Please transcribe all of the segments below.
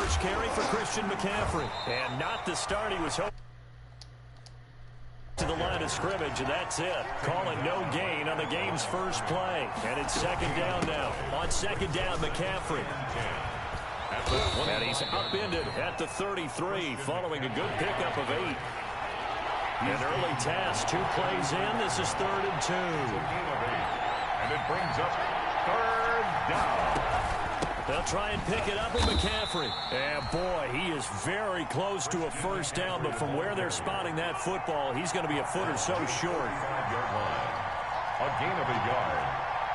first carry for Christian McCaffrey. And not the start he was hoping. To the line of scrimmage, and that's it. Call it no gain on the game's first play. And it's second down now. On second down, McCaffrey. And he's upended at the 33 following a good pickup of 8. An early task, 2 plays in. This is 3rd and 2. And it brings up 3rd down. They'll try and pick it up with McCaffrey. And boy, he is very close to a first down, but from where they're spotting that football, he's going to be a foot or so short. A gain of a yard.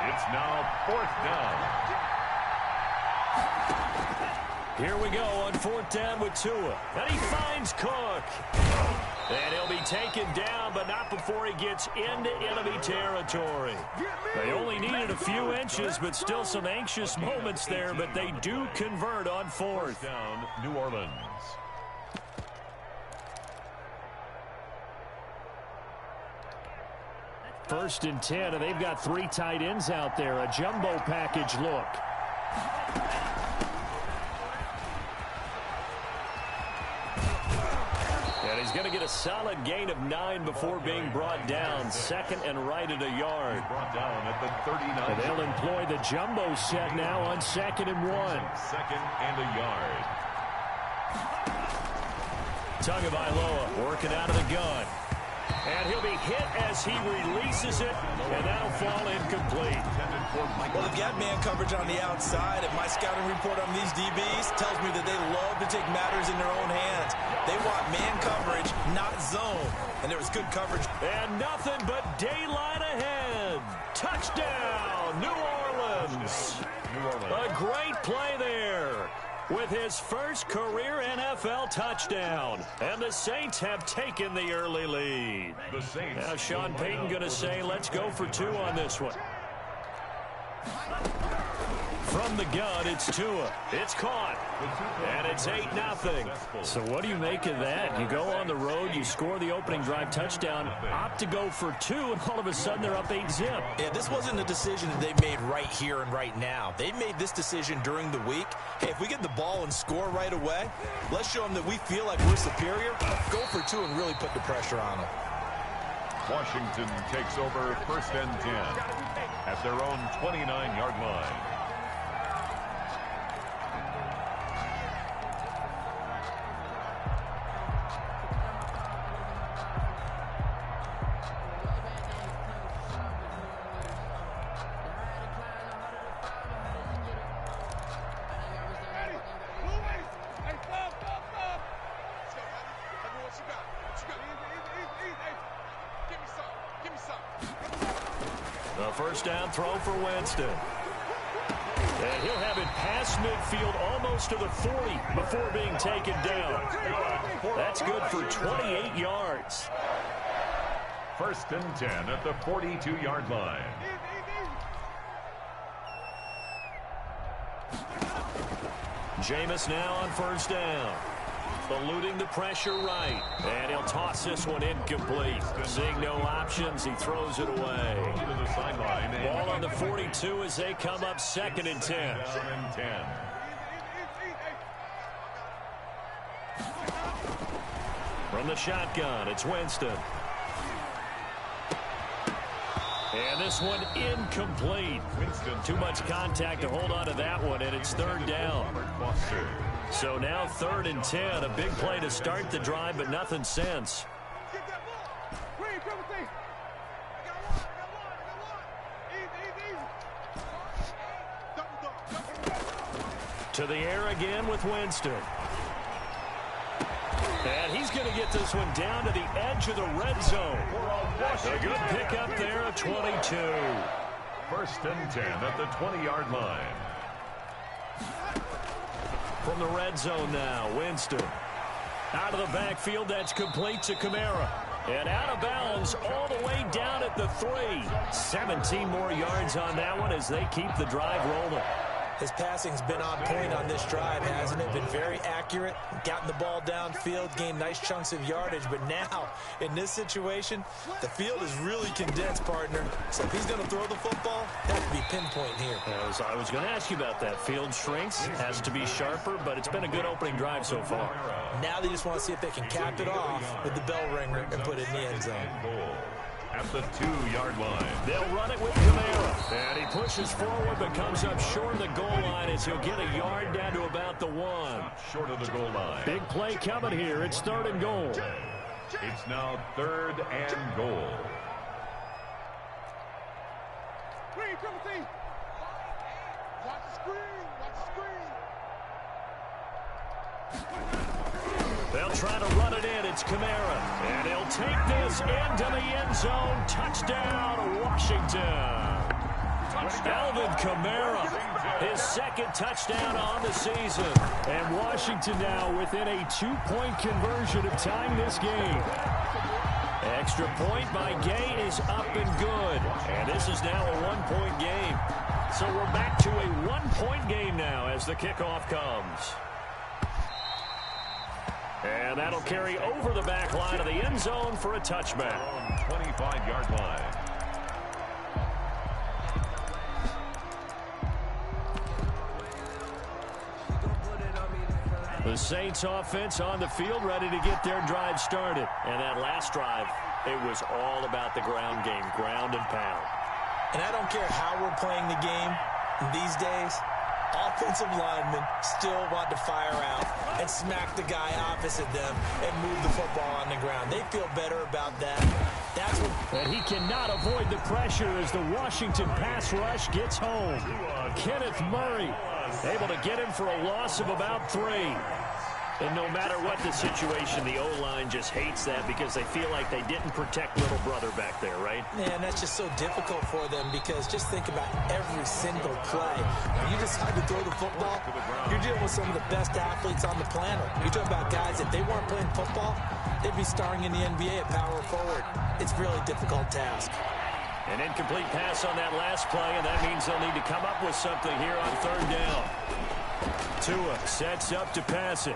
It's now 4th down. Here we go on 4th down with Tua. And he finds Cook. And he'll be taken down, but not before he gets into enemy territory. They only needed a few inches, but still some anxious moments there, but they do convert on 4th. Down, New Orleans. First and 10, and they've got 3 tight ends out there. A jumbo package look. And he's going to get a solid gain of 9 before being brought down. 2nd and right at a yard. Brought down at the 39. And they'll employ the jumbo set now on 2nd and 1. 2nd and a yard. Tagovailoa working out of the gun. And he'll be hit as he releases it, and that'll fall incomplete. Well, they've got man coverage on the outside, and my scouting report on these DBs tells me that they love to take matters in their own hands. They want man coverage, not zone. And there was good coverage. And nothing but daylight ahead. Touchdown, New Orleans. A great play there with his first career NFL touchdown. And the Saints have taken the early lead. Now Sean Payton going to say, let's go for 2 on this one. From the gun, it's Tua. It's caught. And it's 8-0. So what do you make of that? You go on the road, you score the opening drive touchdown, opt to go for 2, and all of a sudden they're up 8-zip. Yeah, this wasn't a decision that they made right here and right now. They made this decision during the week. Hey, if we get the ball and score right away, let's show them that we feel like we're superior. Go for 2 and really put the pressure on them. Washington takes over 1st and 10 at their own 29-yard line. The first down throw for Winston. And he'll have it past midfield almost to the 40 before being taken down. That's good for 28 yards. 1st and 10 at the 42-yard line. Jameis now on 1st down. Eluding the pressure right. And he'll toss this one incomplete. Seeing no options, he throws it away. To the sideline. Ball on the 42 as they come up 2nd and 10. From the shotgun, it's Winston. And this one incomplete. Too much contact to hold on to that one, and it's 3rd down. So now 3rd and 10, a big play to start the drive, but nothing since. To the air again with Winston. And he's going to get this one down to the edge of the red zone. A good pickup there at 22. 1st and 10 at the 20-yard line. From the red zone now, Winston. Out of the backfield, that's complete to Kamara. And out of bounds all the way down at the 3. 17 more yards on that one as they keep the drive rolling. His passing's been on point on this drive, hasn't it? Been very accurate, gotten the ball downfield, gained nice chunks of yardage. But now, in this situation, the field is really condensed, partner. So if he's going to throw the football, that could be pinpoint here. I was going to ask you about that. Field shrinks, has to be sharper, but it's been a good opening drive so far. Now they just want to see if they can cap it off with the bell ringer and put it in the end zone. At the 2-yard line. They'll run it with Kamara. And he pushes forward but comes up short of the goal line as he'll get a yard down to about the 1. Short of the goal line. Big play coming here. It's 3rd and goal. It's now 3rd and goal. Watch the screen. Watch the screen. They'll try to run it in. It's Kamara. And he'll take this into the end zone. Touchdown, Washington. Alvin Kamara, his 2nd touchdown on the season. And Washington now within a 2-point conversion of tying this game. Extra point by Gay is up and good. And this is now a 1-point game. So we're back to a 1-point game now as the kickoff comes. And that'll carry over the back line of the end zone for a touchback. 25-yard line. The Saints offense on the field ready to get their drive started. And that last drive, it was all about the ground game, ground and pound. And I don't care how we're playing the game these days, offensive linemen still want to fire out and smack the guy opposite them and move the football on the ground. They feel better about that. That's what. And he cannot avoid the pressure as the Washington pass rush gets home. Kenneth Murray able to get him for a loss of about 3. And no matter what the situation, the O-line just hates that because they feel like they didn't protect little brother back there, right? Man, that's just so difficult for them because just think about every single play. When you decide to throw the football, you're dealing with some of the best athletes on the planet. You're talking about guys, if they weren't playing football, they'd be starring in the NBA at power forward. It's a really difficult task. An incomplete pass on that last play, and that means they'll need to come up with something here on 3rd down. Tua sets up to pass it.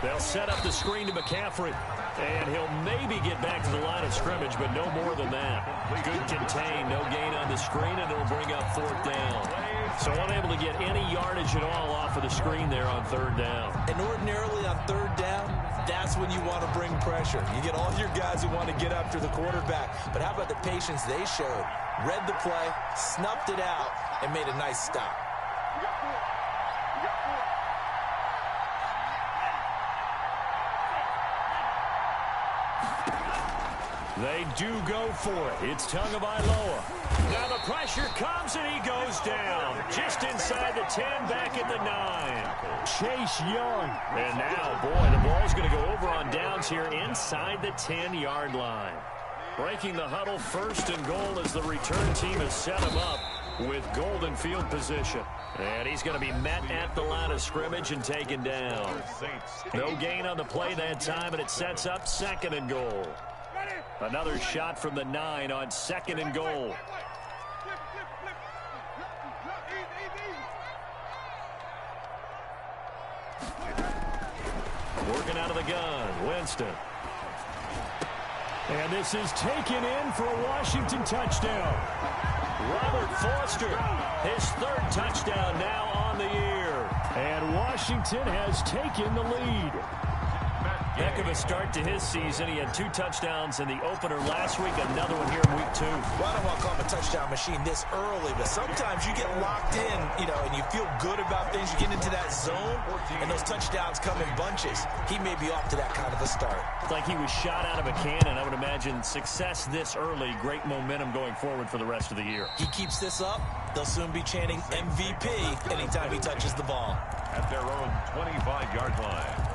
They'll set up the screen to McCaffrey. And he'll maybe get back to the line of scrimmage, but no more than that. Good contain, no gain on the screen, and it'll bring up 4th down. So unable to get any yardage at all off of the screen there on 3rd down. And ordinarily on 3rd down, that's when you want to bring pressure. You get all your guys who want to get after the quarterback. But how about the patience they showed? Read the play, snuffed it out, and made a nice stop. They do go for it. It's Tagovailoa. Now the pressure comes and he goes down. Just inside the 10, back at the 9. Chase Young. And now, boy, the ball's going to go over on downs here inside the 10-yard line. Breaking the huddle, 1st and goal as the return team has set him up with golden field position. And he's going to be met at the line of scrimmage and taken down. No gain on the play that time, and it sets up 2nd and goal. Another shot from the 9 on 2nd and goal. Working out of the gun, Winston. And this is taken in for a Washington touchdown. Robert Foster, his 3rd touchdown now on the year. And Washington has taken the lead. Heck of a start to his season. He had 2 touchdowns in the opener last week, another one here in week 2. Well, I don't want to call him a touchdown machine this early, but sometimes you get locked in, and you feel good about things. You get into that zone, and those touchdowns come in bunches. He may be off to that kind of a start. It's like he was shot out of a cannon. I would imagine success this early, great momentum going forward for the rest of the year. He keeps this up, they'll soon be chanting MVP anytime he touches the ball. At their own 25-yard line.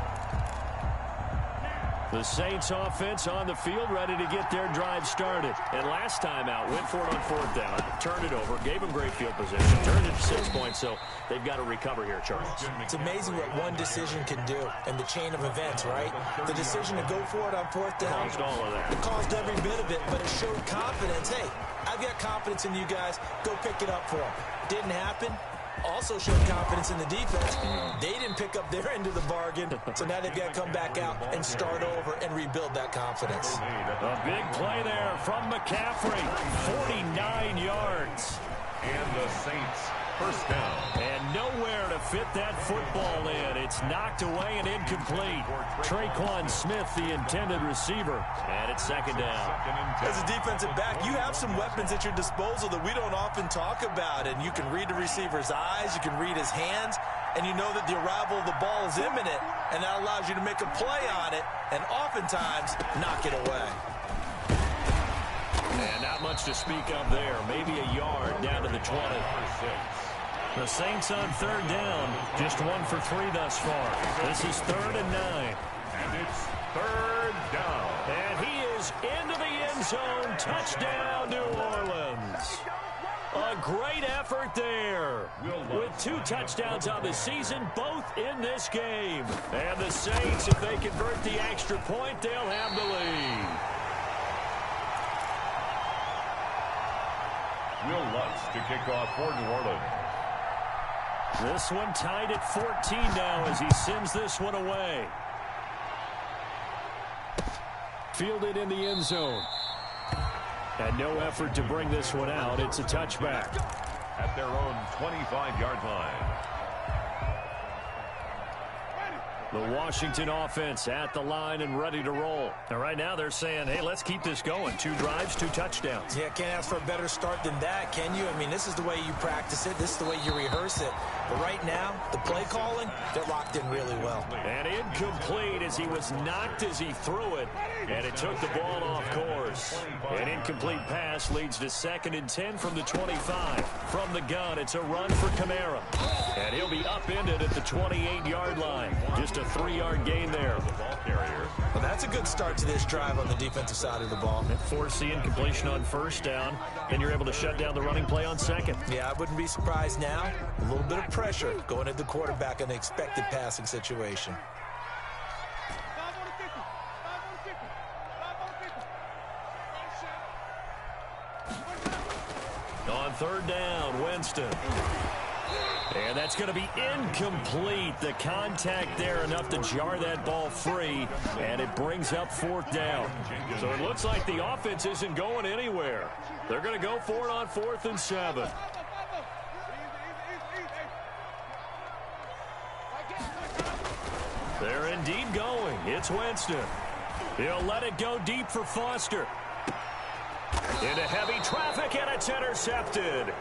The Saints offense on the field ready to get their drive started. And last time out, went for it on 4th down, turned it over, gave them great field position, turned it to 6 points, so they've got to recover here, Charles. It's amazing what one decision can do in the chain of events, right? The decision to go for it on 4th down. Caused all of that. It caused every bit of it, but it showed confidence. Hey, I've got confidence in you guys. Go pick it up for them. Didn't happen. also showed confidence in the defense. They didn't pick up their end of the bargain, so now they've got to come back out and start over and rebuild that confidence. A big play there from McCaffrey, 49 yards. And the Saints first down. And nowhere to fit that football in. It's knocked away and incomplete. Traquan Smith, the intended receiver. And it's second down. As a defensive back, you have some weapons at your disposal that we don't often talk about. And you can read the receiver's eyes, you can read his hands, and you know that the arrival of the ball is imminent. And that allows you to make a play on it and oftentimes knock it away. And not much to speak of there. Maybe a yard down to the 20. The Saints on third down. Just 1 for 3 thus far. This is 3rd and 9. And it's third down. And he is into the end zone. Touchdown, New Orleans. A great effort there. With 2 touchdowns on the season, both in this game. And the Saints, if they convert the extra point, they'll have the lead. Will Lutz to kick off for New Orleans. This one tied at 14 now as he sends this one away. Fielded in the end zone. And no effort to bring this one out. It's a touchback. At their own 25-yard line. The Washington offense at the line and ready to roll. And right now they're saying, hey, let's keep this going. 2 drives, 2 touchdowns. Yeah, can't ask for a better start than that, can you? I mean, this is the way you practice it. This is the way you rehearse it. But right now, the play calling, they're locked in really well. And incomplete as he was knocked as he threw it. And it took the ball off course. An incomplete pass leads to 2nd and 10 from the 25. From the gun, it's a run for Kamara. And he'll be upended at the 28-yard line. Just a 3-yard gain there. The ball carrier. Well, that's a good start to this drive on the defensive side of the ball. Force the incompletion on first down, and you're able to shut down the running play on second. Yeah, I wouldn't be surprised now. A little bit of pressure going at the quarterback in an expected passing situation. On third down, Winston. And that's going to be incomplete. The contact there enough to jar that ball free, and it brings up 4th down. So it looks like the offense isn't going anywhere. They're going to go for it on 4th and 7. They're indeed going. It's Winston. He'll let it go deep for Foster. Into heavy traffic, and it's intercepted.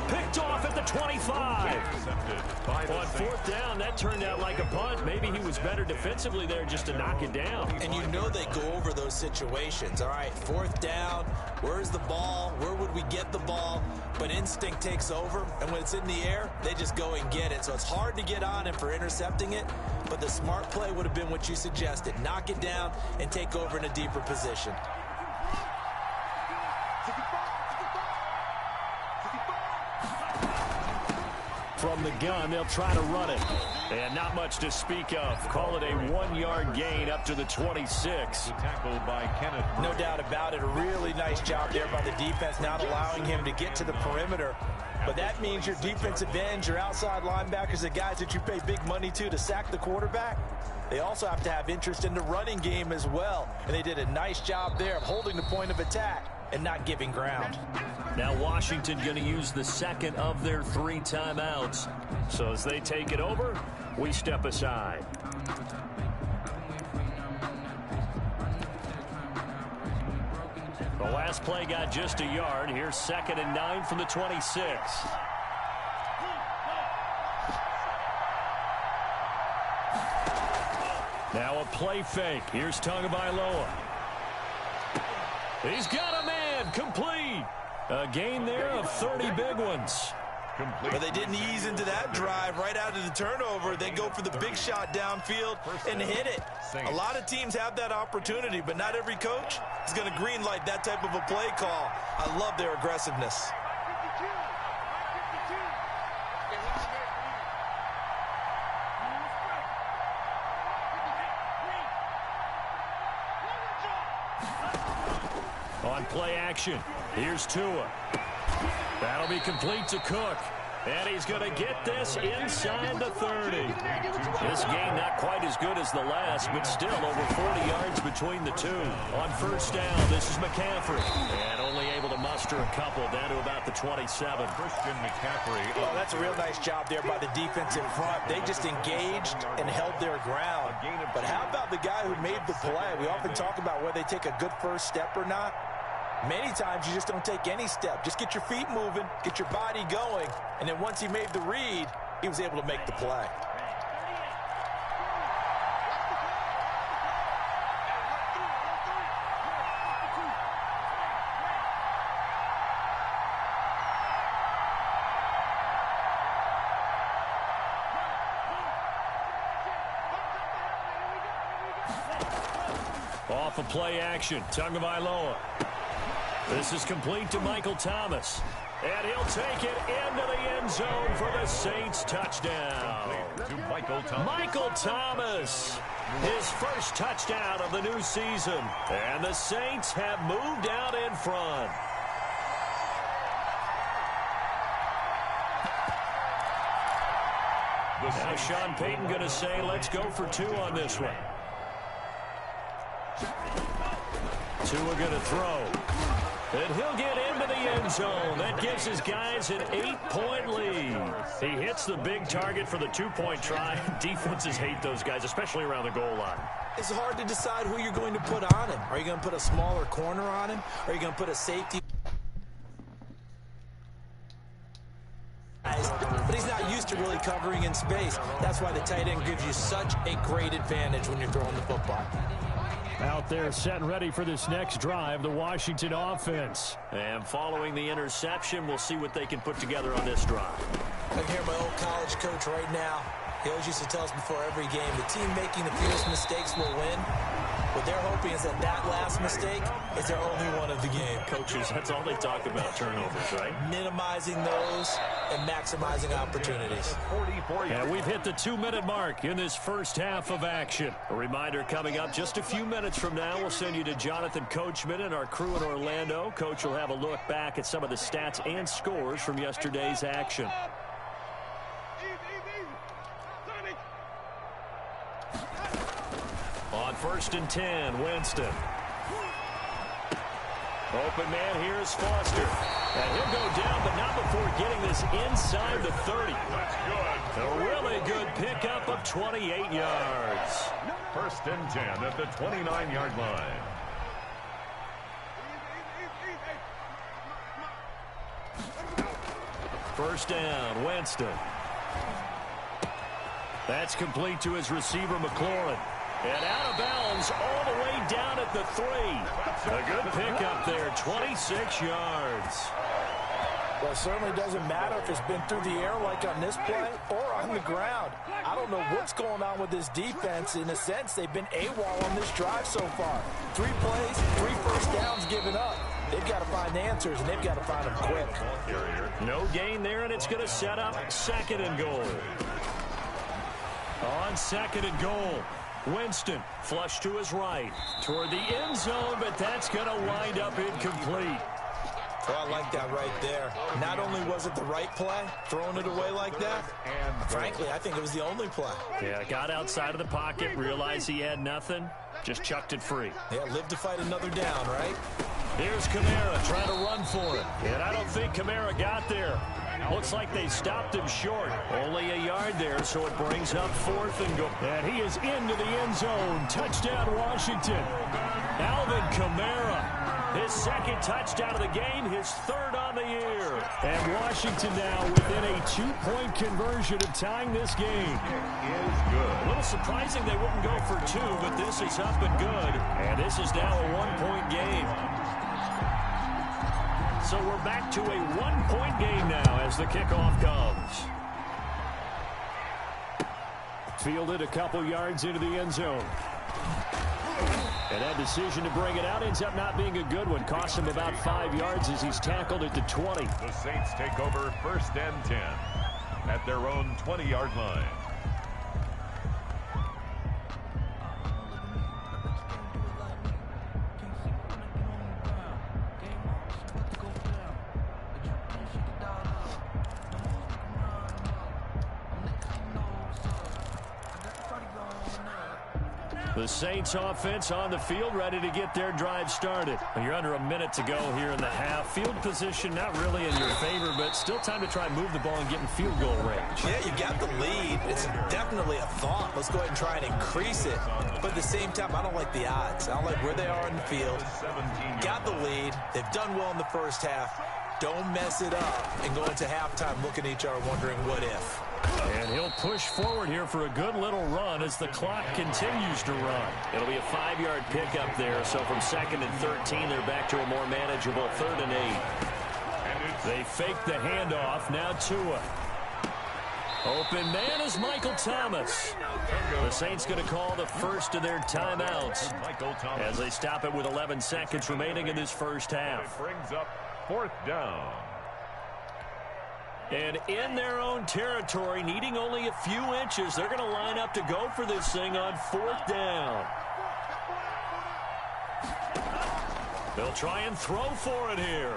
Picked off at the 25. On 4th down, that turned out like a punt. Maybe he was better defensively there just to knock it down. And you know they go over those situations. All right, 4th down, where's the ball? Where would we get the ball? But instinct takes over, and when it's in the air, they just go and get it. So it's hard to get on him for intercepting it, but the smart play would have been what you suggested. Knock it down and take over in a deeper position. From the gun, they'll try to run it. And not much to speak of. Call it a 1-yard gain up to the 26. Tackled by Kenneth. No doubt about it. A really nice job there by the defense, not allowing him to get to the perimeter. But that means your defensive ends, your outside linebackers, the guys that you pay big money to sack the quarterback, they also have to have interest in the running game as well. And they did a nice job there of holding the point of attack and not giving ground. Now Washington going to use the 2nd of their 3 timeouts. So as they take it over, we step aside. The last play got just a yard. Here's 2nd and 9 from the 26. Now a play fake. Here's Tagovailoa. He's got a man. Complete. A gain there of 30 big ones. But they didn't ease into that drive right out of the turnover. They go for the big shot downfield and hit it. A lot of teams have that opportunity, but not every coach is going to greenlight that type of a play call. I love their aggressiveness. On play action, here's Tua. That'll be complete to Cook. And he's going to get this inside the 30. This game not quite as good as the last, but still over 40 yards between the two. On first down, this is McCaffrey. And only able to muster a couple down to about the 27. Christian McCaffrey. Well, that's a real nice job there by the defense in front. They just engaged and held their ground. But how about the guy who made the play? We often talk about whether they take a good first step or not. Many times you just don't take any step. Just get your feet moving, get your body going, and then once he made the read, he was able to make the play. Off a play action, Tagovailoa. This is complete to Michael Thomas. And he'll take it into the end zone for the Saints touchdown. To Michael Thomas. Michael Thomas, his first touchdown of the new season. And the Saints have moved out in front. Now Sean Payton going to say, let's go for two on this one. Tua going to throw. And he'll get into the end zone. That gives his guys an 8-point lead. He hits the big target for the two-point try. Defenses hate those guys, especially around the goal line. It's hard to decide who you're going to put on him. Are you going to put a smaller corner on him? Are you going to put a safety? But he's not used to really covering in space. That's why the tight end gives you such a great advantage when you're throwing the football. Out there set and ready for this next drive, the Washington offense. And following the interception, we'll see what they can put together on this drive. I can hear my old college coach right now. He always used to tell us before every game, the team making the fewest mistakes will win. What they're hoping is that that last mistake is their only one of the game. Coaches, that's all they talk about, turnovers, right? Minimizing those and maximizing opportunities. And we've hit the 2-minute mark in this first half of action. A reminder coming up just a few minutes from now, we'll send you to Jonathan Coachman and our crew in Orlando. Coach will have a look back at some of the stats and scores from yesterday's action. On 1st and 10, Winston. Open man, here's Foster. And he'll go down, but not before getting this inside the 30. That's good. A really good pickup of 28 yards. 1st and 10 at the 29-yard line. First down, Winston. That's complete to his receiver, McLaurin. And out of bounds all the way down at the 3. A good pickup there, 26 yards. Well, it certainly doesn't matter if it's been through the air like on this play or on the ground. I don't know what's going on with this defense. In a sense, they've been AWOL on this drive so far. 3 plays, 3 first downs given up. They've got to find answers, and they've got to find them quick. No gain there, and it's going to set up 2nd and goal. On 2nd and goal, Winston flush to his right toward the end zone, but that's going to wind up incomplete. Well, I like that right there. Not only was it the right play, throwing it away like that, frankly, I think it was the only play. Yeah, got outside of the pocket, realized he had nothing, just chucked it free. Yeah, live to fight another down, right? Here's Kamara trying to run for it. And I don't think Kamara got there. Looks like they stopped him short. Only a yard there, so it brings up 4th and goal. And he is into the end zone. Touchdown, Washington. Alvin Kamara. His 2nd touchdown of the game, his 3rd on the year. And Washington now within a 2-point conversion of tying this game. It is good. A little surprising they wouldn't go for 2, but this is up and good. And this is now a 1-point game. So we're back to a 1-point game now as the kickoff comes. Fielded a couple yards into the end zone. And that decision to bring it out ends up not being a good one. Costs him about 5 yards as he's tackled at the 20. The Saints take over 1st and 10 at their own 20-yard line. The Saints offense on the field, ready to get their drive started. You're under a minute to go here in the half. Field position not really in your favor, but still time to try and move the ball and get in field goal range. Yeah, you got the lead. It's definitely a thought. Let's go ahead and try and increase it. But at the same time, I don't like the odds. I don't like where they are in the field. Got the lead. They've done well in the first half. Don't mess it up and go into halftime looking at each other wondering what if. And he'll push forward here for a good little run as the clock continues to run. It'll be a 5-yard pickup there, so from 2nd and 13, they're back to a more manageable 3rd and 8. They fake the handoff. Now Tua. Open man is Michael Thomas. The Saints going to call the first of their timeouts as they stop it with 11 seconds remaining in this first half. Brings up 4th down. And in their own territory, needing only a few inches, they're going to line up to go for this thing on 4th down. They'll try and throw for it here.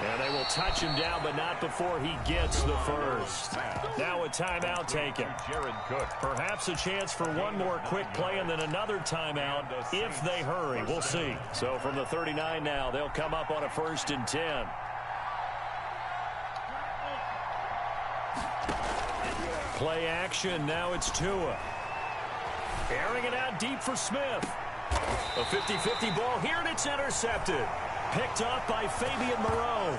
And they will touch him down, but not before he gets the first. Now a timeout taken. Jared Cook. Perhaps a chance for one more quick play and then another timeout if they hurry. We'll see. So from the 39 now, they'll come up on a 1st and 10. Play action. Now it's Tua. Airing it out deep for Smith. A 50-50 ball here, and it's intercepted. Picked up by Fabian Moreau.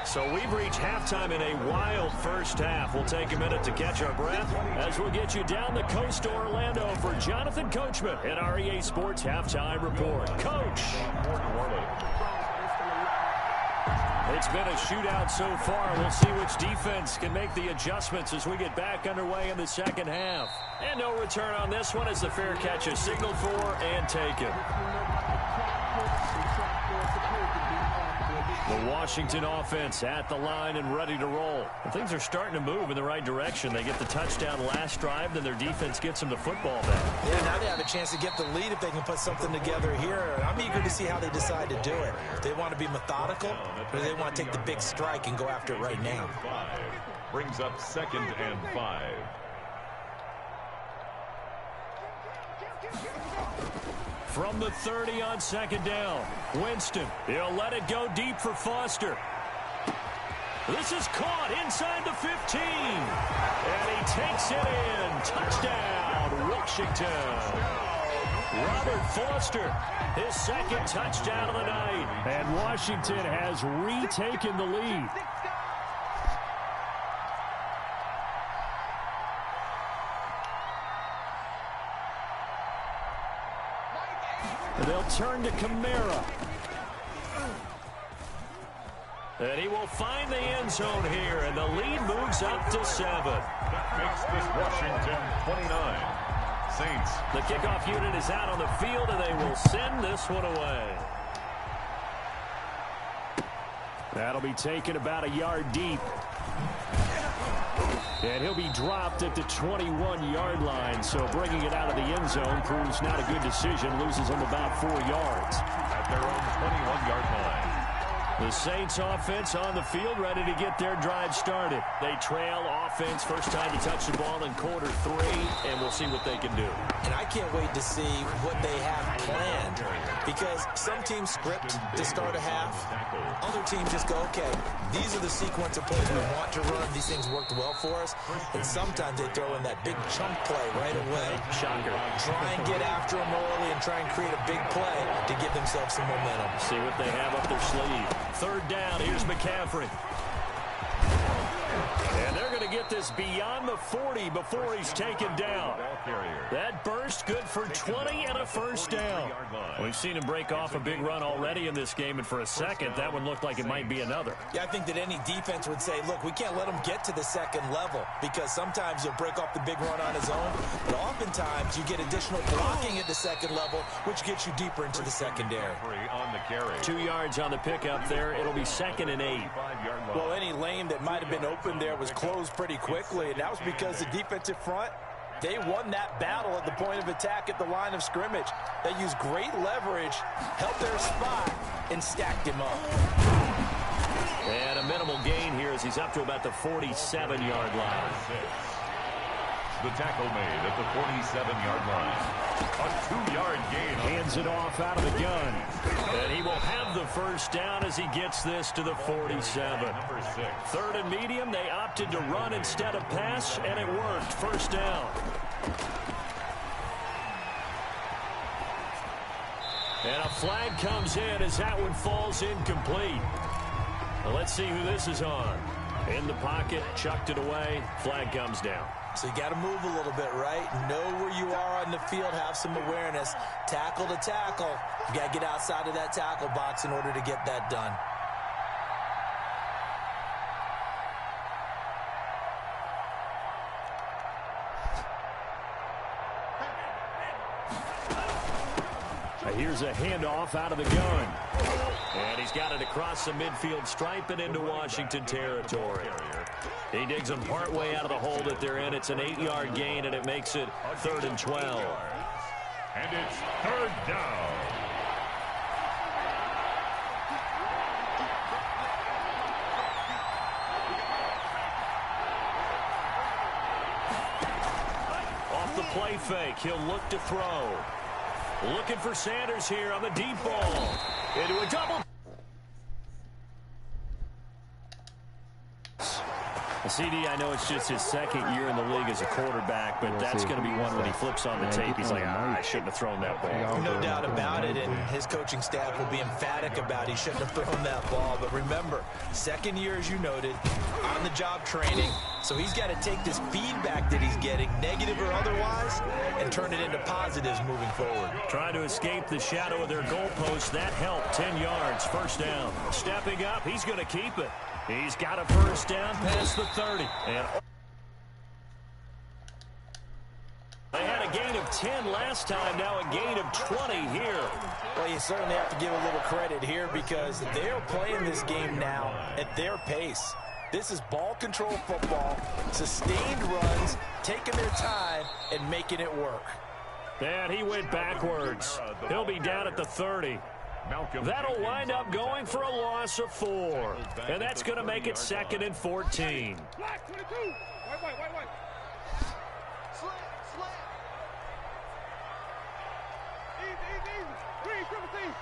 So we've reached halftime in a wild first half. We'll take a minute to catch our breath as we'll get you down the coast to Orlando for Jonathan Coachman in our EA Sports Halftime Report. Coach. It's been a shootout so far. We'll see which defense can make the adjustments as we get back underway in the second half. And no return on this one as the fair catch is signaled for and taken. The Washington offense at the line and ready to roll. And things are starting to move in the right direction. They get the touchdown last drive, then their defense gets them the football back. Yeah, now they have a chance to get the lead if they can put something together here. I'm eager to see how they decide to do it. If they want to be methodical, or do they want to take the big strike and go after it right now? Brings up 2nd and 5. From the 30 on 2nd down, Winston. He'll let it go deep for Foster. This is caught inside the 15. And he takes it in. Touchdown, Washington. Robert Foster, his 2nd touchdown of the night. And Washington has retaken the lead. They'll turn to Kamara. And he will find the end zone here, and the lead moves up to 7. That makes this Washington 29. Saints. The kickoff unit is out on the field, and they will send this one away. That'll be taken about a yard deep. And he'll be dropped at the 21-yard line, so bringing it out of the end zone proves not a good decision. Loses him about 4 yards. At their own 21-yard line. The Saints offense on the field, ready to get their drive started. They trail offense, first time to touch the ball in quarter 3, and we'll see what they can do. And I can't wait to see what they have planned, because some teams script to start a half. Other teams just go, okay, these are the sequence of plays we want to run. These things worked well for us. And sometimes they throw in that big chunk play right away. Shocker. Try and get after them early and try and create a big play to give themselves some momentum. See what they have up their sleeve. 3rd down, here's McCaffrey. And they're going to get this beyond the 40 before he's taken down. That burst good for 20 and a first down. We've seen him break off a big run already in this game, and for a second, that one looked like it might be another. Yeah, I think that any defense would say, look, we can't let him get to the 2nd level, because sometimes he'll break off the big run on his own, but oftentimes you get additional blocking at the 2nd level, which gets you deeper into the secondary. On the carry. 2 yards on the pickup there. It'll be 2nd and 8. Well, any lane that might have been open there was closed pretty quickly, and that was because the defensive front, they won that battle at the point of attack at the line of scrimmage. They used great leverage, held their spot, and stacked him up. And a minimal gain here as he's up to about the 47-yard line. The tackle made at the 47-yard line. A 2-yard gain. Hands it off out of the gun. And he will have the first down as he gets this to the 47. Number 6. Third and medium, they opted to run instead of pass, and it worked. First down. And a flag comes in as that one falls incomplete. Well, let's see who this is on. In the pocket, chucked it away, flag comes down. So you got to move a little bit, right? Know where you are on the field, have some awareness. Tackle to tackle. You got to get outside of that tackle box in order to get that done. Here's a handoff out of the gun. And he's got it across the midfield stripe and into Washington territory. He digs them partway out of the hole that they're in. It's an 8-yard gain, and it makes it 3rd and 12. And it's 3rd down. Off the play fake, he'll look to throw. Looking for Sanders here on the deep ball. Into a double. CD, I know it's just his second year in the league as a quarterback, but that's going to be one when he flips on the tape. He's like, I shouldn't have thrown that ball. No doubt about it, and his coaching staff will be emphatic about he shouldn't have thrown that ball. But remember, second year, as you noted, on-the-job training, so he's got to take this feedback that he's getting, negative or otherwise, and turn it into positives moving forward. Trying to escape the shadow of their goalpost. That helped. 10 yards, first down. Stepping up, he's going to keep it. He's got a first down past the 30. And they had a gain of 10 last time, now a gain of 20 here. Well, you certainly have to give a little credit here because they're playing this game now at their pace. This is ball control football, sustained runs, taking their time, and making it work. And he went backwards. He'll be down at the 30. That'll wind up going for a loss of 4. And that's going to make it 2nd and 14. Black 22. White. Slant. Easy. Green, triple team.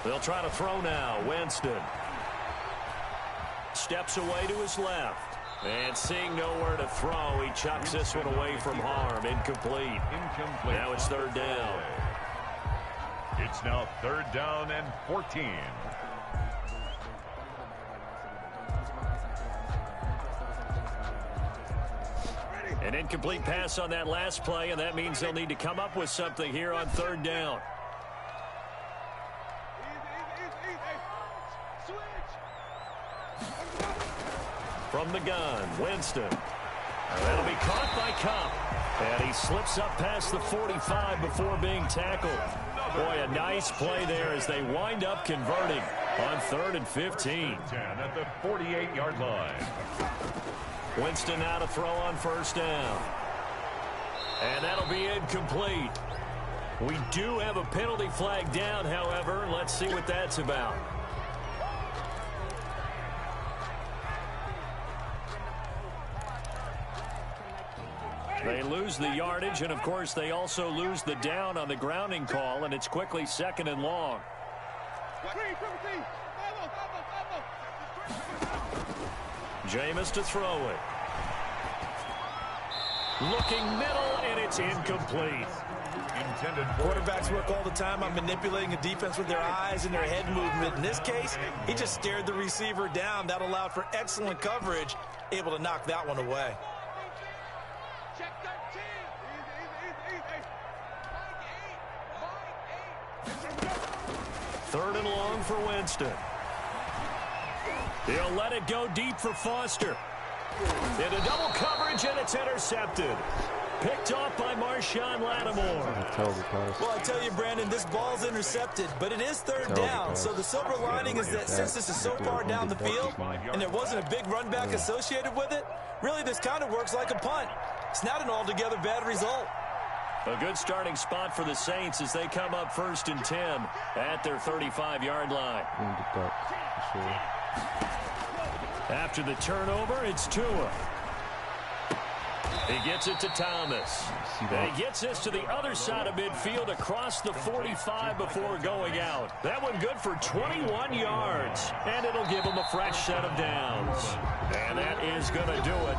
They'll try to throw now. Winston steps away to his left. And seeing nowhere to throw, he chucks this one away from harm. Incomplete. Now it's 3rd down. It's now 3rd down and 14. An incomplete pass on that last play, and that means they'll need to come up with something here on 3rd down. Easy. Switch. From the gun, Winston. That'll be caught by Cup. And he slips up past the 45 before being tackled. Boy, a nice play there as they wind up converting on 3rd and 15. 10 at the 48-yard line. Winston now to throw on 1st down. And that'll be incomplete. We do have a penalty flag down, however. Let's see what that's about. They lose the yardage, and of course they also lose the down on the grounding call, and it's quickly 2nd and long. Jameis to throw it. Looking middle, and it's incomplete. Quarterbacks work all the time on manipulating a defense with their eyes and their head movement. In this case, he just stared the receiver down. That allowed for excellent coverage, able to knock that one away. Check 13. 3rd and long for Winston. He'll let it go deep for Foster. Into double coverage, and it's intercepted. Picked off by Marshawn Lattimore. Well, I tell you, Brandon, this ball's intercepted, but it is 3rd down. So the silver lining is that since this is so far down the field and there wasn't a big run back associated with it, really this kind of works like a punt. It's not an altogether bad result. A good starting spot for the Saints as they come up 1st and 10 at their 35-yard line. After the turnover, it's Tua. He gets it to Thomas. And he gets this to the other side of midfield across the 45 before going out. That one good for 21 yards. And it'll give him a fresh set of downs. And that is going to do it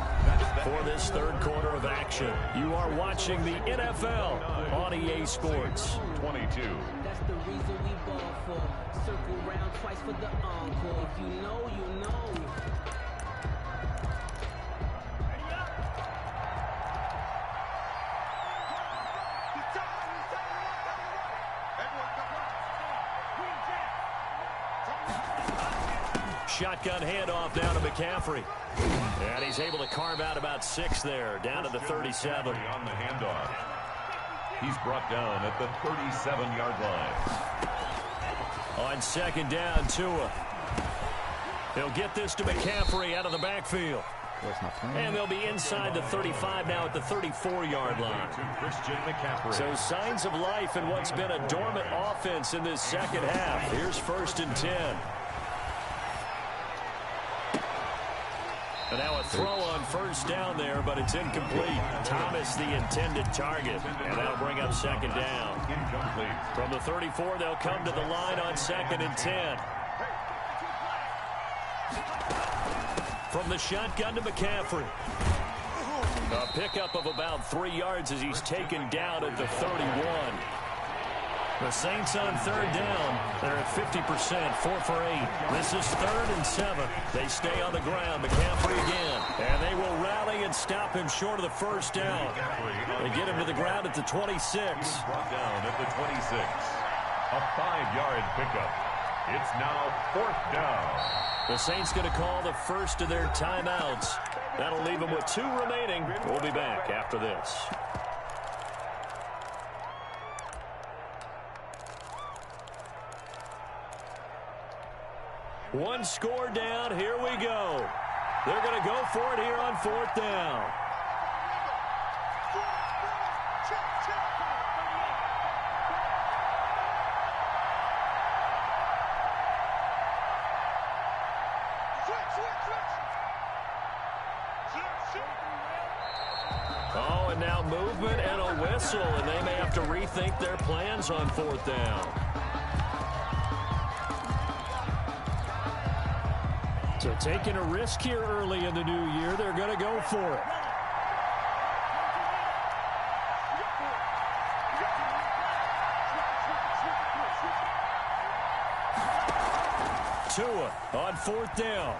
for this third quarter of action. You are watching the NFL on EA Sports. 22. That's the reason we ball for. Circle round twice for the encore. If you know, you know. Shotgun handoff down to McCaffrey. And he's able to carve out about 6 there, down to the 37. On the handoff. He's brought down at the 37-yard line. On second down, Tua. He'll get this to McCaffrey out of the backfield. And they'll be inside the 35 now at the 34-yard line. To Christian McCaffrey. So signs of life in what's been a dormant offense in this second half. Here's 1st and 10. And now a throw on first down there, but it's incomplete. Thomas the intended target, and that'll bring up second down. Incomplete. From the 34, they'll come to the line on 2nd and 10. From the shotgun to McCaffrey. A pickup of about 3 yards as he's taken down at the 31. The Saints on third down. They're at 50%, 4 for 8. This is 3rd and 7. They stay on the ground. McCaffrey again. And they will rally and stop him short of the first down. They get him to the ground at the 26. Brought down at the 26. A 5-yard pickup. It's now 4th down. The Saints going to call the first of their timeouts. That'll leave them with 2 remaining. We'll be back after this. One score down. Here we go. They're going to go for it here on 4th down. Oh, and now movement and a whistle, and they may have to rethink their plans on 4th down. So taking a risk here early in the new year, they're going to go for it. Tua on 4th down.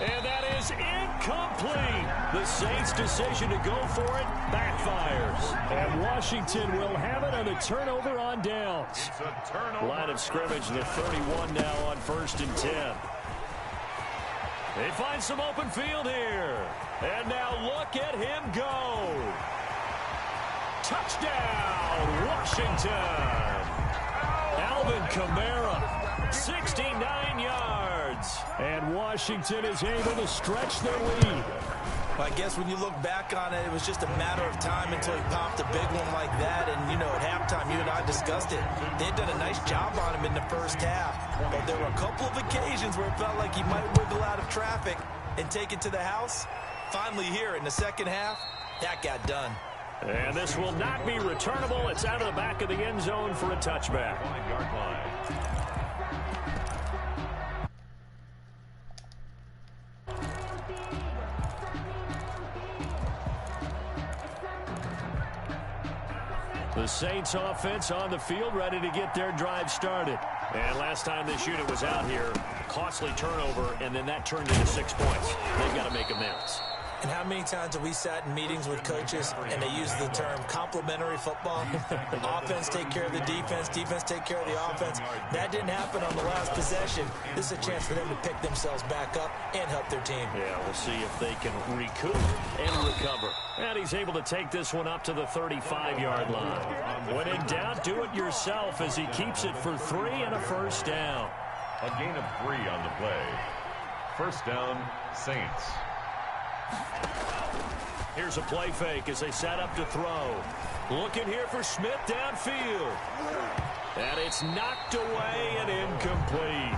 And that is incomplete. The Saints' decision to go for it backfires. And Washington will have it on a turnover on downs. It's a turnover. Line of scrimmage, the 31 now on 1st and 10. They find some open field here. And now look at him go. Touchdown, Washington. Alvin Kamara, 69 yards. And Washington is able to stretch their lead. I guess when you look back on it, it was just a matter of time until he popped a big one like that. And, you know, at halftime, you and I discussed it. They had done a nice job on him in the first half. But there were a couple of occasions where it felt like he might wiggle out of traffic and take it to the house. Finally here in the second half, that got done. And this will not be returnable. It's out of the back of the end zone for a touchback. 5-yard line. The Saints offense on the field, ready to get their drive started. And last time this unit was out here, costly turnover, and then that turned into 6 points. They've got to make amends. And how many times have we sat in meetings with coaches and they use the term complementary football? Offense take care of the defense, defense take care of the offense. That didn't happen on the last possession. This is a chance for them to pick themselves back up and help their team. Yeah, we'll see if they can recoup and recover. And he's able to take this one up to the 35-yard line. When in doubt, do it yourself as he keeps it for 3 and a first down. A gain of 3 on the play. First down, Saints. Here's a play fake as they set up to throw. Looking here for Smith downfield. And it's knocked away and incomplete.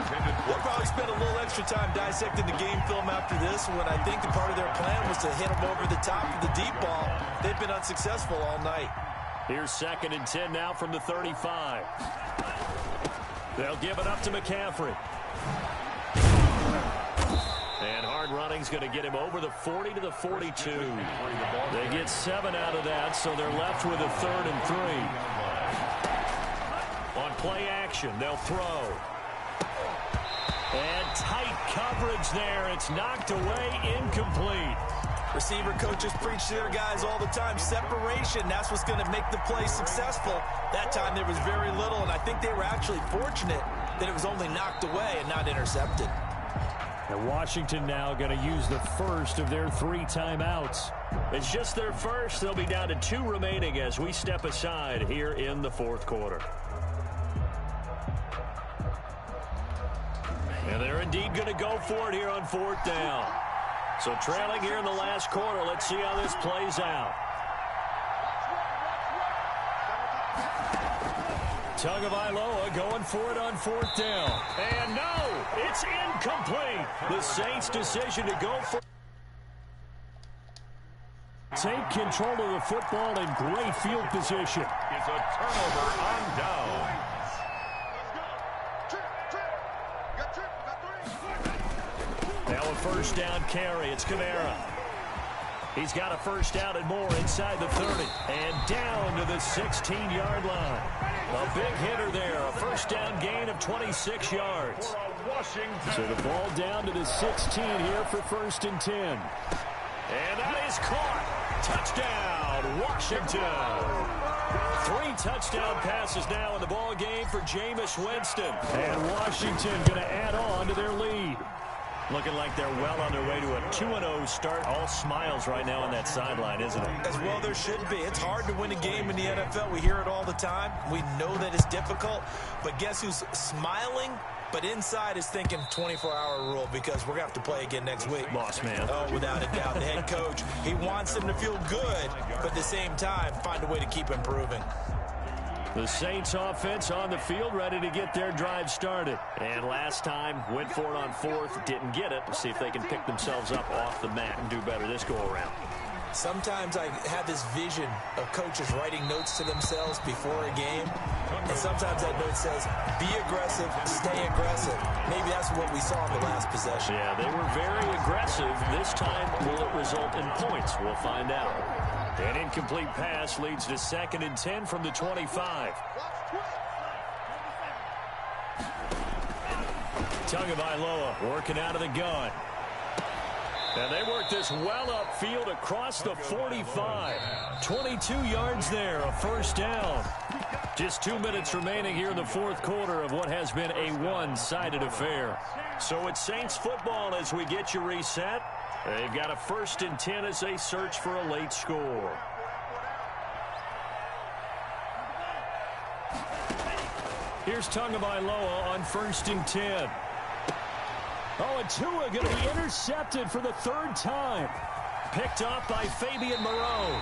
intended for. They'll probably spend a little extra time dissecting the game film after this when I think the part of their plan was to hit them over the top of the deep ball. They've been unsuccessful all night. Here's 2nd and 10 now from the 35. They'll give it up to McCaffrey. And hard running's going to get him over the 40 to the 42. They get 7 out of that, so they're left with a 3rd and 3. On play action, they'll throw. And tight coverage there. It's knocked away, incomplete. Receiver coaches preach to their guys all the time. Separation, that's what's going to make the play successful. That time there was very little, and I think they were actually fortunate that it was only knocked away and not intercepted. And Washington now going to use the first of their 3 timeouts. It's just their first. They'll be down to 2 remaining as we step aside here in the 4th quarter. And they're indeed going to go for it here on 4th down. So trailing here in the last quarter. Let's see how this plays out. Tagovailoa going for it on 4th down. And no, it's incomplete. The Saints' decision to go for take control of the football in great field position. It's a turnover on downs. Now a 1st down carry. It's Kamara. He's got a 1st down and more inside the 30. And down to the 16-yard line. A big hitter there. A 1st down gain of 26 yards. So the ball down to the 16 here for 1st and 10. And that is caught. Touchdown, Washington. 3 touchdown passes now in the ball game for Jameis Winston. And Washington going to add on to their lead. Looking like they're well on their way to a 2-0 start. All smiles right now on that sideline, isn't it? As well there should be. It's hard to win a game in the NFL. We hear it all the time. We know that it's difficult. But guess who's smiling? But inside is thinking 24-hour rule because we're going to have to play again next week. Boss man. Oh, without a doubt. The head coach, he wants them to feel good, but at the same time, find a way to keep improving. The Saints offense on the field ready to get their drive started. And last time, went for it on 4th, didn't get it. We'll see if they can pick themselves up off the mat and do better this go-around. Sometimes I have this vision of coaches writing notes to themselves before a game. And sometimes that note says, be aggressive, stay aggressive. Maybe that's what we saw in the last possession. Yeah, they were very aggressive. This time, will it result in points? We'll find out. An incomplete pass leads to 2nd and 10 from the 25. Tagovailoa working out of the gun. And they work this well upfield across the 45. 22 yards there, a 1st down. Just 2 minutes remaining here in the 4th quarter of what has been a one-sided affair. So it's Saints football as we get you reset. They've got a 1st and 10 as they search for a late score. Here's Tagovailoa on 1st and 10. Oh, and Tua going to be intercepted for the 3rd time. Picked off by Fabian Moreau.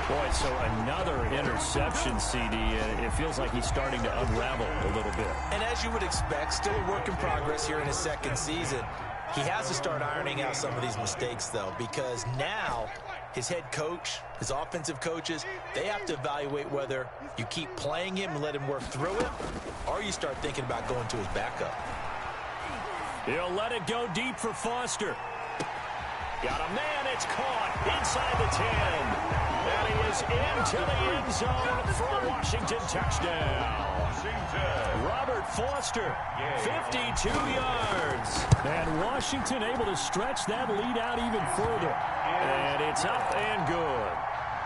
Boy, so another interception, CD. It feels like he's starting to unravel a little bit. And as you would expect, still a work in progress here in his 2nd season. He has to start ironing out some of these mistakes, though, because now his head coach, his offensive coaches, they have to evaluate whether you keep playing him and let him work through it, or you start thinking about going to his backup. He'll let it go deep for Foster. Got a man, it's caught inside the 10. And he is into the end zone for a Washington touchdown. Robert Foster, 52 yards. And Washington able to stretch that lead out even further. And it's up and good.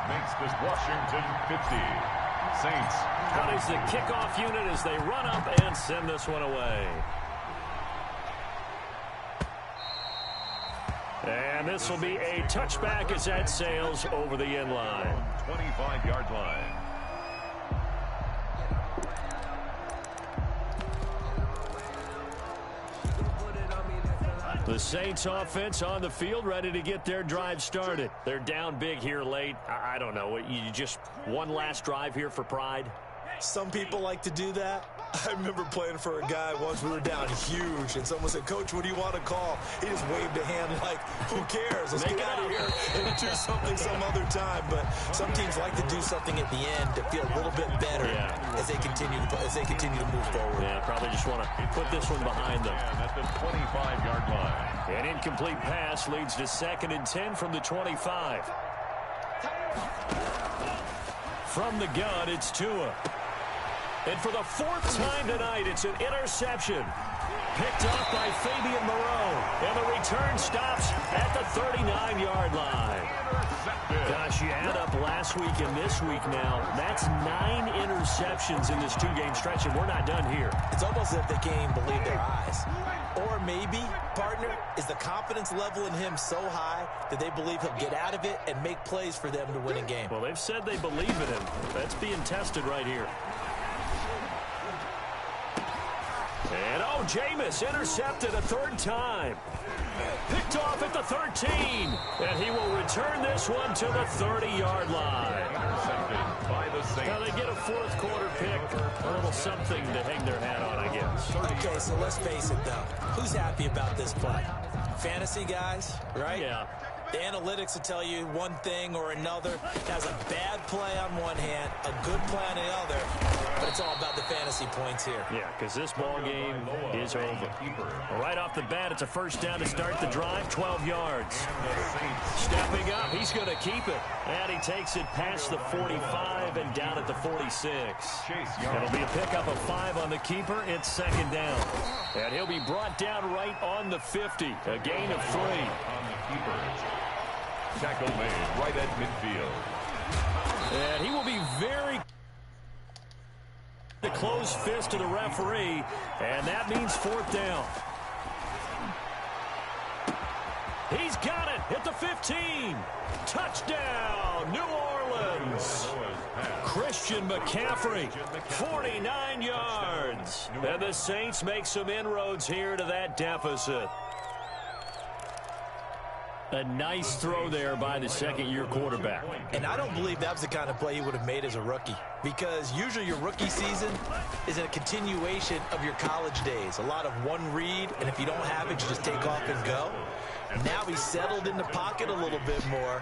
Makes this Washington 50. Saints. How is the kickoff unit as they run up and send this one away? And this will be a touchback as that sails over the end line. 25-yard line. The Saints offense on the field ready to get their drive started. They're down big here late. I don't know. You just one last drive here for pride? Some people like to do that. I remember playing for a guy once. We were down huge, and someone said, "Coach, what do you want to call?" He just waved a hand like, "Who cares? Let's get out of here and do something some other time." But some teams like to do something at the end to feel a little bit better as they continue to move forward. Yeah, probably just want to put this one behind them. And at the 25-yard line. An incomplete pass leads to 2nd and 10 from the 25. From the gun, it's Tua. And for the 4th time tonight, it's an interception. Picked off by Fabian Moreau. And the return stops at the 39-yard line. Gosh, you add up last week and this week now. That's 9 interceptions in this 2-game stretch, and we're not done here. It's almost as if they can't even believe their eyes. Or maybe, partner, is the confidence level in him so high that they believe he'll get out of it and make plays for them to win a game. Well, they've said they believe in him. That's being tested right here. And, Jameis intercepted a 3rd time. Picked off at the 13. And he will return this one to the 30-yard line. Intercepted by the Saints. Now they get a 4th quarter pick. A little something to hang their hat on, I guess. Okay, so let's face it, though. Who's happy about this play? Fantasy guys, right? Yeah. The analytics will tell you one thing or another. That's a bad play on one hand, a good play on the other, but it's all about the fantasy points here. Yeah, because this ball game is over. Right off the bat, it's a 1st down to start the drive, 12 yards. Stepping up, he's going to keep it. And he takes it past the 45 and down at the 46. It'll be a pickup of 5 on the keeper. It's 2nd down. And he'll be brought down right on the 50. A gain of 3. On the keepers. Tackle made right at midfield. And he will be very... The closed fist to the referee, and that means 4th down. He's got it at the 15. Touchdown, New Orleans. Christian McCaffrey, 49 yards. And the Saints make some inroads here to that deficit. A nice throw there by the 2nd-year quarterback. And I don't believe that was the kind of play he would have made as a rookie, because usually your rookie season is a continuation of your college days. A lot of one read, and if you don't have it, you just take off and go. Now he's settled in the pocket a little bit more,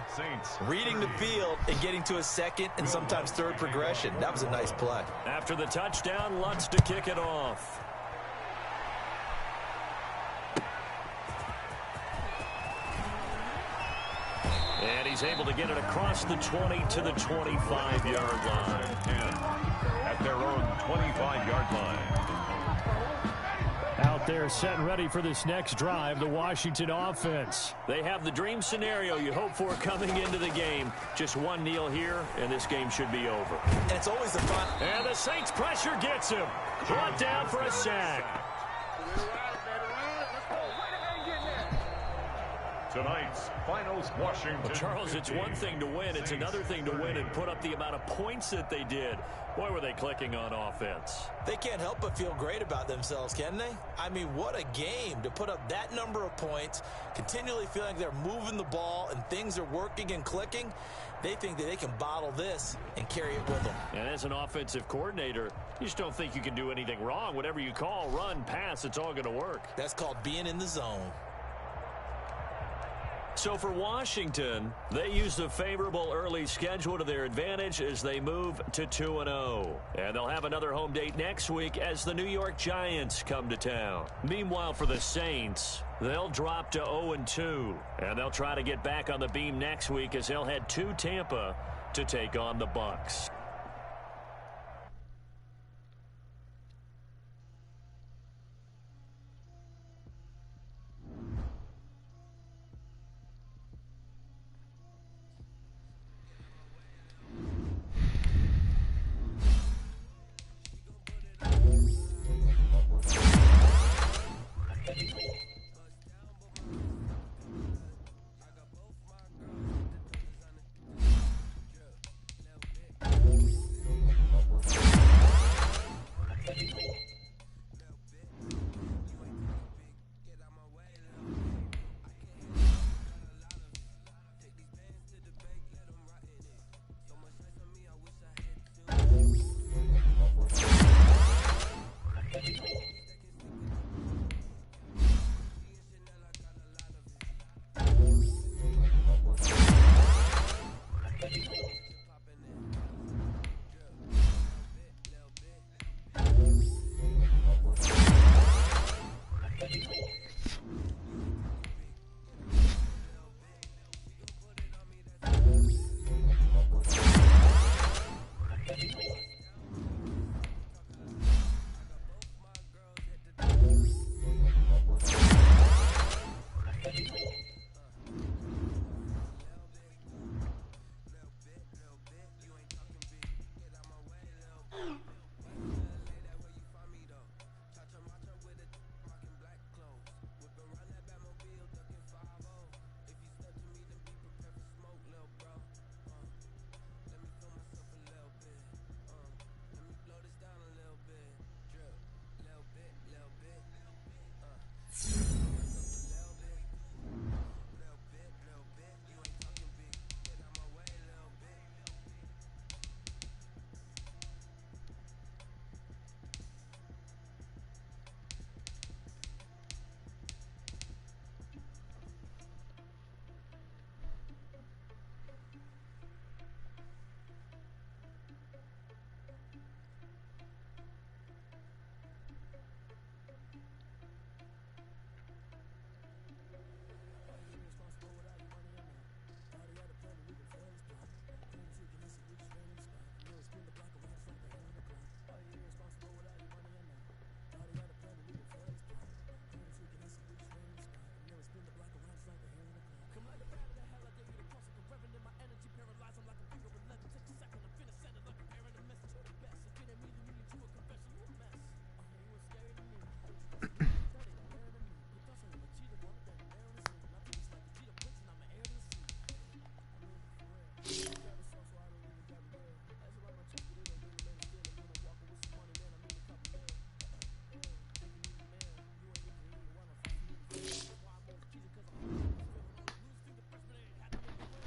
reading the field and getting to a 2nd and sometimes 3rd progression. That was a nice play. After the touchdown, Lutz to kick it off. And he's able to get it across the 20 to the 25-yard line. At their own 25-yard line. Out there set and ready for this next drive, the Washington offense. They have the dream scenario you hope for coming into the game. Just one kneel here, and this game should be over. And it's always the fun. And the Saints pressure gets him. Brought down for a sack. Tonight's finals, Washington. Well, Charles, it's one thing to win. It's another thing to win and put up the amount of points that they did. Boy, were they clicking on offense. They can't help but feel great about themselves, can they? I mean, what a game to put up that number of points, continually feeling like they're moving the ball and things are working and clicking. They think that they can bottle this and carry it with them. And as an offensive coordinator, you just don't think you can do anything wrong. Whatever you call, run, pass, it's all going to work. That's called being in the zone. So for Washington, they use the favorable early schedule to their advantage as they move to 2-0. And they'll have another home date next week as the New York Giants come to town. Meanwhile, for the Saints, they'll drop to 0-2. And they'll try to get back on the beam next week as they'll head to Tampa to take on the Bucs.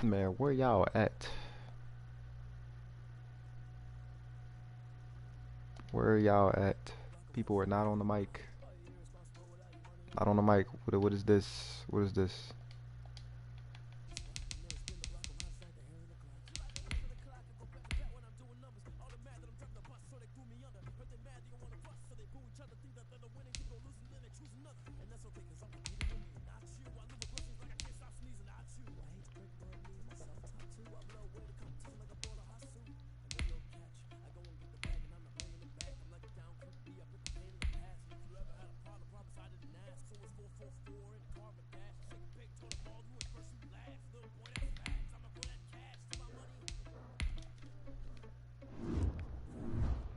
Man, where y'all at? Where y'all at? People are not on the mic. Not on the mic. What is this? What is this?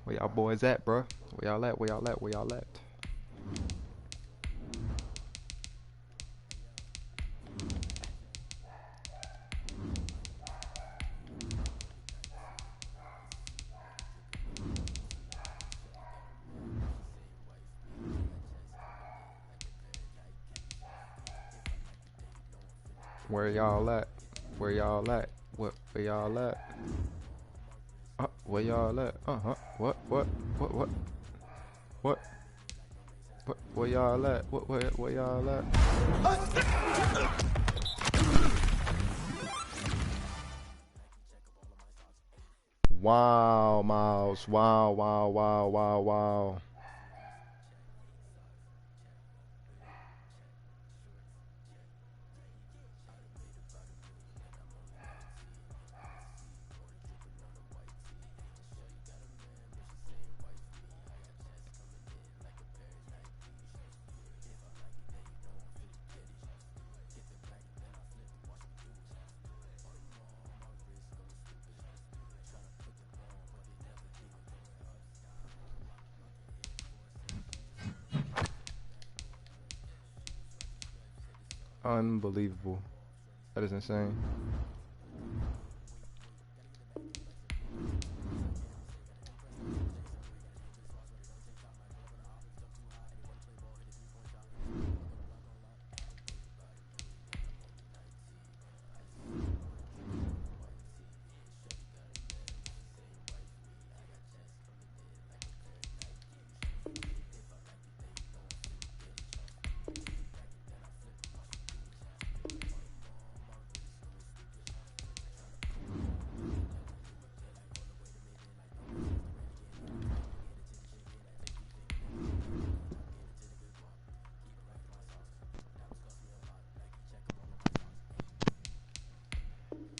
Where y'all boys at, bro? Where y'all at? Where y'all at? Where y'all at? Where y'all at? Where y'all at? What? Where y'all at? Where y'all at? What? What? What? What? What? Where y'all at? What? Where y'all at? Wow, Miles. Wow, wow, wow, wow, wow. Unbelievable. That is insane.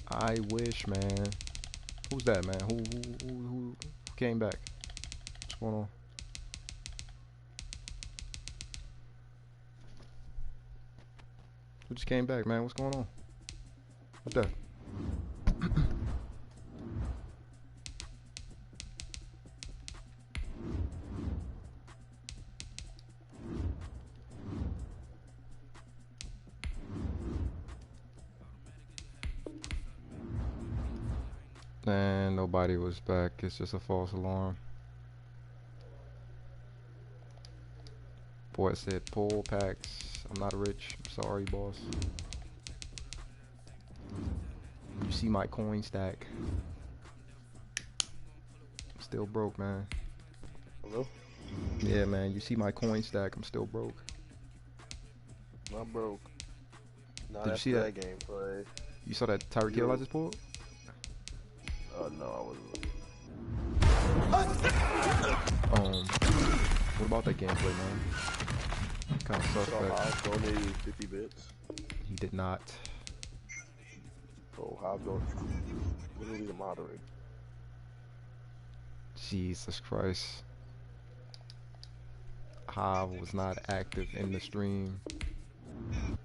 I wish, man. Who's that, man? Who came back? What's going on? Who just came back, man? What's going on? What that? And nobody was back. It's just a false alarm. Boy, it said pull packs. I'm not rich. I'm sorry, boss. You see my coin stack. I'm still broke, man. Hello? Yeah, man. You see my coin stack. I'm still broke. I'm broke. Not Did you see that game play? You saw that Tyreek Hill I just pulled? No, I wasn't. What about that gameplay, man? Kind of suspect. Donated 50 bits. He did not. Oh, Hive literally the moderator. Jesus Christ. Hive was not active in the stream.